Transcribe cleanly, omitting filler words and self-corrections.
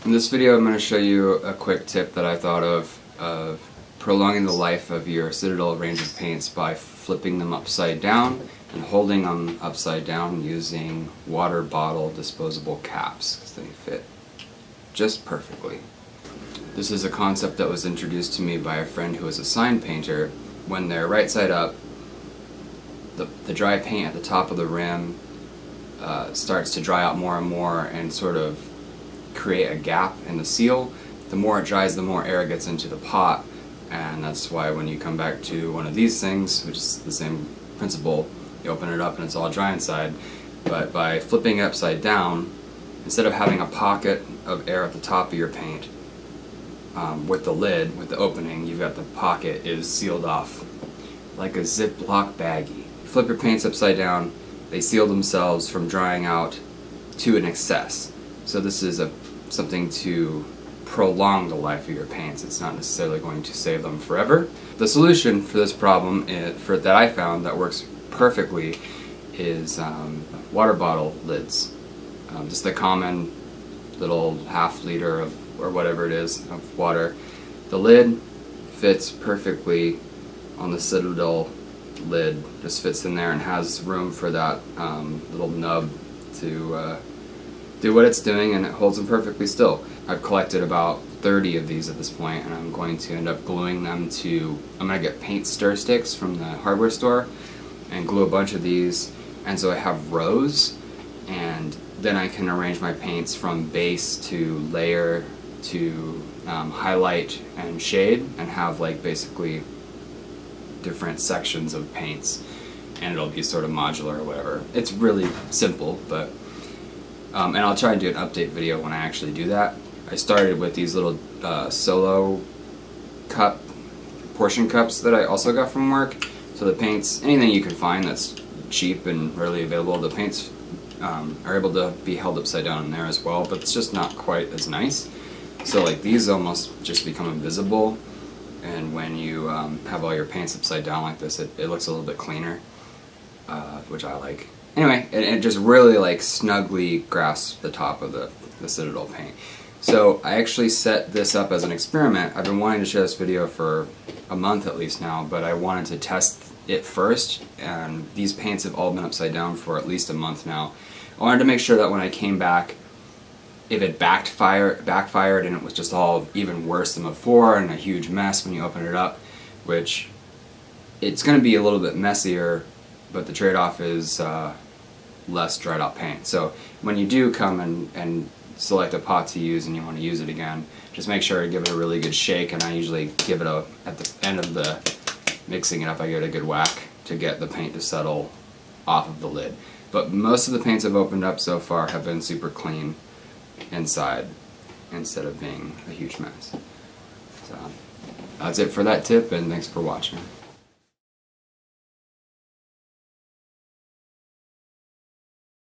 In this video I'm going to show you a quick tip that I thought of prolonging the life of your Citadel range of paints by flipping them upside down and holding them upside down using water bottle disposable caps, because they fit just perfectly. This is a concept that was introduced to me by a friend who is a sign painter. When they're right side up, the dry paint at the top of the rim starts to dry out more and more and sort of create a gap in the seal. The more it dries, the more air gets into the pot, and that's why when you come back to one of these things, which is the same principle, you open it up and it's all dry inside. But by flipping it upside down, instead of having a pocket of air at the top of your paint, with the lid, with the opening, you've got the pocket is sealed off like a Ziploc baggie. You flip your paints upside down, they seal themselves from drying out to an excess. So this is something to prolong the life of your paints. It's not necessarily going to save them forever. The solution for this problem that I found that works perfectly is water bottle lids. Just the common little half-liter or whatever it is of water. The lid fits perfectly on the Citadel lid. Just fits in there and has room for that little nub to do what it's doing, and it holds them perfectly still. I've collected about 30 of these at this point, and I'm going to end up gluing them to, I'm going to get paint stir sticks from the hardware store and glue a bunch of these, and so I have rows, and then I can arrange my paints from base to layer to highlight and shade, and have like basically different sections of paints, and it'll be sort of modular or whatever. It's really simple, but and I'll try and do an update video when I actually do that. I started with these little solo cup, portion cups that I also got from work. So the paints, anything you can find that's cheap and readily available, the paints are able to be held upside down in there as well, but it's just not quite as nice. So like these almost just become invisible, and when you have all your paints upside down like this, it looks a little bit cleaner, which I like. Anyway, it just really like snugly grasps the top of the Citadel paint. So I actually set this up as an experiment. I've been wanting to share this video for a month at least now, but I wanted to test it first, and these paints have all been upside down for at least a month now. I wanted to make sure that when I came back, if it backfired and it was just all even worse than before and a huge mess when you open it up, which it's going to be a little bit messier, but the trade-off is less dried out paint. So when you do come and select a pot to use and you want to use it again, just make sure to give it a really good shake, and I usually give it at the end of the mixing it up, I give it a good whack to get the paint to settle off of the lid. But most of the paints I've opened up so far have been super clean inside instead of being a huge mess. So that's it for that tip, and thanks for watching.